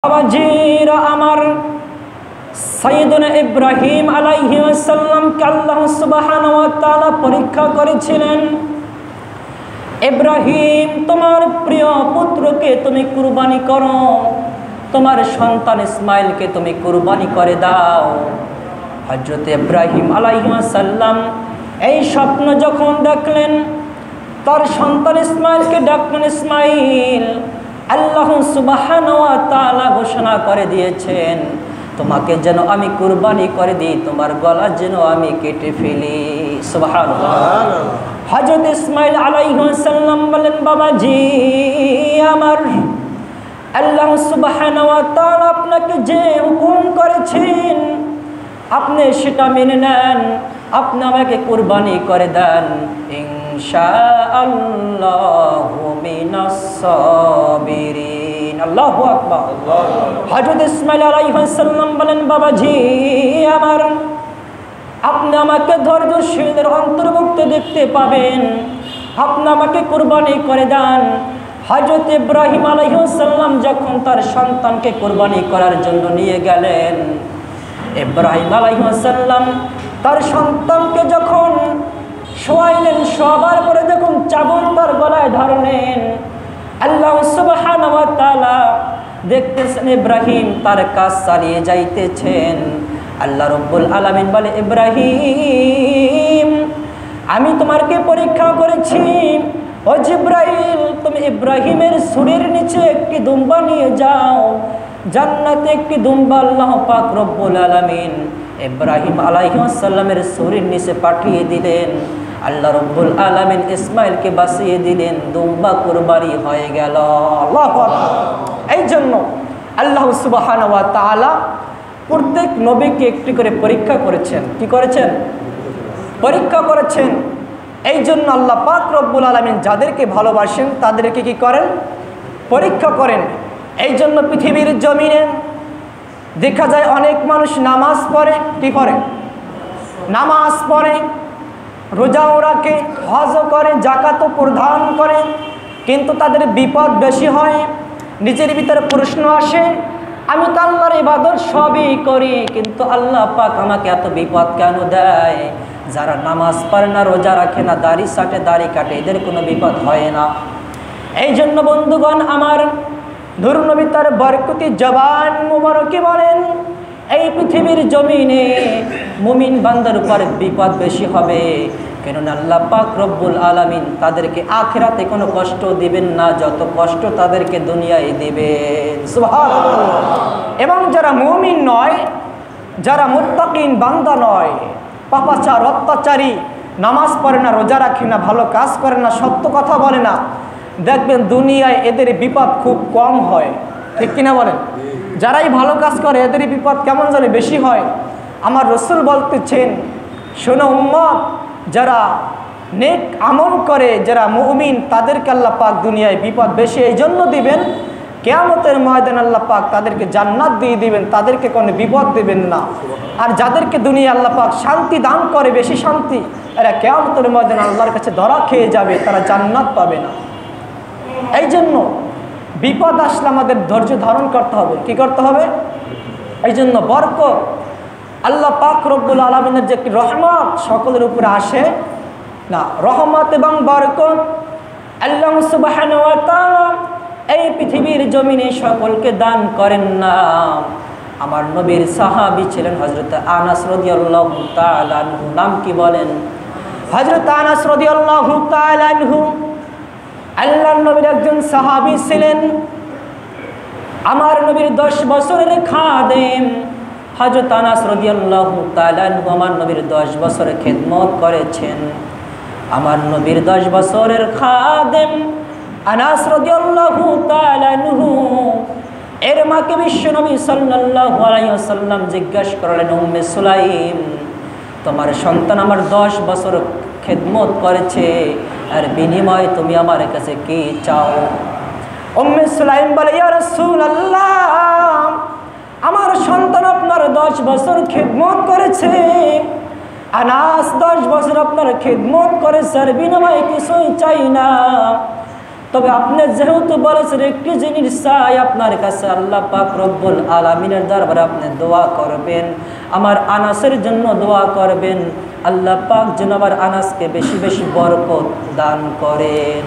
বাবাজিরা আমার সাইয়েদনা ইব্রাহিম আলাইহিস সালামকে আল্লাহ সুবহানাহু ওয়া তাআলা পরীক্ষা করেছিলেন। ইব্রাহিম, তোমার প্রিয় পুত্রকে তুমি কুরবানি করো, তোমার সন্তান ইসমাইলকে তুমি কুরবানি করে দাও। হযরত ইব্রাহিম আলাইহিস সালাম এই স্বপ্ন যখন দেখলেন, তার সন্তান ইসমাইলকে ডাকলেন, ইসমাইল, আল্লাহ সুবহানাহু ওয়া তাআলা ঘোষণা করে দিয়েছেন তোমাকে যেন আমি কুরবানি করে দিই, তোমার গলা যেন আমি কেটে ফেলি। সুবহানাল্লাহ। হযরত ইসমাইল আলাইহিস সালাম বলেন, বাবাজি আমার, আল্লাহ সুবহানাহু ওয়া তাআলা আপনাকে যে হুকুম করেছেন আপনি সেটা মেনে নেন, আপনি আমাকে কুরবানি করে দেন, ইনশাআল্লাহু মিনাস সাবিরিন। আল্লাহু আকবার। হযরত ইসমাইল আলাইহিস সালাম বলেন, বাবাজি আমার, আপনি আমাকে ধৈর্যশীলদের অন্তর্ভুক্ত দেখতে পাবেন, আপনি আমাকে কুরবানি করে দেন। হযরত ইব্রাহিম আলাইহিস সালাম যখন তার সন্তানকে কুরবানি করার জন্য নিয়ে গেলেন, ইব্রাহিম আলাইহিস সালাম তার সন্তানকে যখন শোয়াইলেন, শোয়াবার পরে যখন চাবুক তার গলায় ধরলেন, আল্লাহ সুবহানাহু ওয়া তাআলা দেখতেছেন ইব্রাহিম তার কাজ চালিয়ে যাইতেছেন। আল্লাহ রাব্বুল আলামিন বলে, ইব্রাহিম, আমি তোমাকে পরীক্ষা করেছি, ও জিবরাইল তুমি ইব্রাহিমের ছুরির নিচে একটি দুম্বা নিয়ে যাও, জান্নাতে একটি দুম্বা আল্লাহ পাক রব্বুল আলামিন ইব্রাহিম আলাইহিস সালামের ছুরির নিচে পাঠিয়ে দিলেন। আল্লাহ রব্বুল আলামিন ইসমাইলকে বাঁচিয়ে দিলেন, দুম্বা কুরবানি হয়ে গেল। আল্লাহু আকবার। এই জন্য আল্লাহ সুবহানাহু ওয়া তাআলা প্রত্যেক নবীকে একটি করে পরীক্ষা করেছেন। কি করেছেন? পরীক্ষা করেছেন। এই জন্য আল্লাহ পাক রব্বুল আলামিন যাদেরকে ভালোবাসেন তাদেরকে কি করেন? পরীক্ষা করেন। এই জন্য পৃথিবীর জমিনে দেখা যায় অনেক মানুষ নামাজ পড়ে, কি করে? নামাজ পড়ে, রোজাও রাখে, হজও করে, যাকাতও প্রদান করে, কিন্তু তাদের বিপদ বেশি হয়। নিজের ভিতরে প্রশ্ন আসে, আমি তো আল্লাহর ইবাদত সবই করি, কিন্তু আল্লাহ পাক আমাকে এত বিপদ কেন দেয়? যারা নামাজ পড়ে না, রোজা রাখে না, দাড়ি ছাটে, দাড়ি কাটে, এদের কোনো বিপদ হয় না। এই জন্য বন্ধুগণ আমার, ধরুন নবী তার বরকতি জবান মুবারকে বলেন, এই পৃথিবীর জমিনে মুমিন বান্দার উপর বিপদ বেশি হবে, কেননা আল্লাহ পাক রব্বুল আলামিন তাদেরকে আখিরাতে কোনো কষ্ট দিবেন না যত কষ্ট তাদেরকে দুনিয়ায় দিবেন। সুবহানাল্লাহ। এবং যারা মুমিন নয়, যারা মুত্তাকিন বান্দা নয়, পাপাচার, অত্যাচারী, নামাজ পড়ে না, রোজা রাখে না, ভালো কাজ করে না, সত্য কথা বলে না, দেখবেন দুনিয়ায় এদের বিপদ খুব কম হয়। ঠিক কিনা বলেন? যারাই ভালো কাজ করে এদের বিপদ কেমন জানে বেশি হয়। আমার রাসূল বলতেছেন, শোনো উম্মত, যারা নেক আমল করে, যারা মুমিন, তাদেরকে আল্লাহ পাক দুনিয়ায় বিপদ বেশি এই জন্য দিবেন, কিয়ামতের ময়দান আল্লাহ পাক তাদেরকে জান্নাত দিয়ে দিবেন, তাদেরকে কোনো বিপদ দিবেন না। আর যাদেরকে দুনিয়া আল্লাহ পাক শান্তি দান করে, বেশি শান্তি, এরা কিয়ামতের ময়দান আল্লাহর কাছে ধরা খেয়ে যাবে, তারা জান্নাত পাবে না। এই জন্য বিপদ আসলে আমাদের ধৈর্য ধারণ করতে হবে। কি করতে হবে? এই জন্য বরকত, আল্লাহ পাক রব্বুল আলামিনের যে রহমত সকলের উপরে আসে না, রহমত এবং বরকত আল্লাহ সুবহানাহু ওয়া তাআলা এই পৃথিবীর জমিনে সকলকে দান করেন না। আমার নবীর সাহাবী ছিলেন হযরত আনাস রাদিয়াল্লাহু তাআলা আনহু। নাম কি বলেন? হযরত আনাস রাদিয়াল্লাহু তাআলা আনহু আল্লাহর নবীর একজন সাহাবী ছিলেন। আমার নবীর 10 বছরের খাদেম হযরত আনাস রাদিয়াল্লাহু তাআলা আনহু আমার নবীর 10 বছরের খেদমত করেছেন। আমার নবীর 10 বছরের খাদেম আনাস রাদিয়াল্লাহু তাআলা আনহু এর মাকে বিশ্বনবী সাল্লাল্লাহু আলাইহি ওয়াসাল্লাম জিজ্ঞাসা করলেন, উম্মে সুলাইম, তোমার সন্তান আমার 10 বছর খেদমত করেছে, আর বিনিময়ে তুমি আমার কাছে কি চাও? উম্মে সুলাইম বলে, ইয়া রাসূলুল্লাহ, আমার সন্তান আপনার 10 বছর খেদমত করেছে, আনাস 10 বছর আপনার খেদমত করেছে, আর বিনিময়ে কিছুই চাই না। তবে আপনি যেহেতু বলেছেন একটি জিনিস চাই আপনার কাছে, আল্লাহ পাক রব্বুল আলামিনের দরবারে আপনি দোয়া করবেন, আমার আনাসের জন্য দোয়া করবেন, আল্লাহ পাক যেন আমার আনাসকে বেশি বেশি বরকত দান করেন।